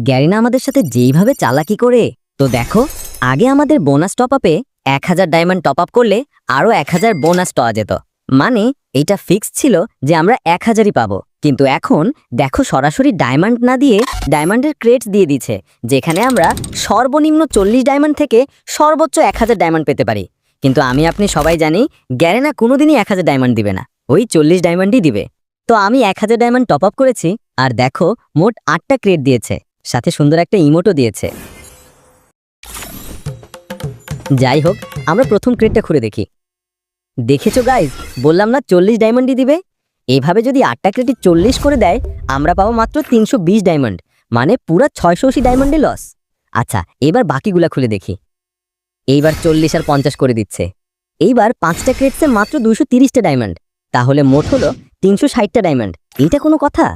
Garena আমাদের সাথে যেইভাবে চালাকি করে, তো দেখো, আগে আমাদের বোনাস টপ আপে 1000 ডায়মন্ড টপ আপ করলে আরো 1000 বোনাস পাওয়া যেত। মানে এটা ফিক্স ছিল যে আমরা 1000ই পাবো, কিন্তু এখন দেখো সরাসরি ডায়মন্ড না দিয়ে ডায়মন্ডের ক্রেটস দিয়ে দিচ্ছে, যেখানে আমরা সর্বনিম্ন 40 ডায়মন্ড থেকে সর্বোচ্চ 1000 ডায়মন্ড পেতে পারি। কিন্তু আমি আপনি সবাই জানি গ্যারিনা কোনোদিনই 1000 ডায়মন্ড দিবে না, ওই 40 ডায়মন্ডই দিবে। তো আমি 1000 ডায়মন্ড টপ আপ করেছি, আর দেখো মোট 8টা ক্রেট দিয়েছে, সাথে সুন্দর একটা ইমোটও দিয়েছে। যাই হোক, আমরা প্রথম ক্রেটটা খুলে দেখি। দেখেছো গাইজ, বললাম না 40 ডায়মন্ডই দিবে। এভাবে যদি 8টা ক্রেটে 40 করে দেয়, আমরা পাবো মাত্র 320 ডায়মন্ড, মানে পুরা 680 ডায়মন্ডে লস। আচ্ছা, এবার বাকিগুলা খুলে দেখি। এইবার 40 আর 50 করে দিচ্ছে। এইবার 5টা ক্রেটসে মাত্র 230টা ডায়মন্ড, তাহলে মোট হলো 360টা ডায়মন্ড। এইটা কোনো কথা?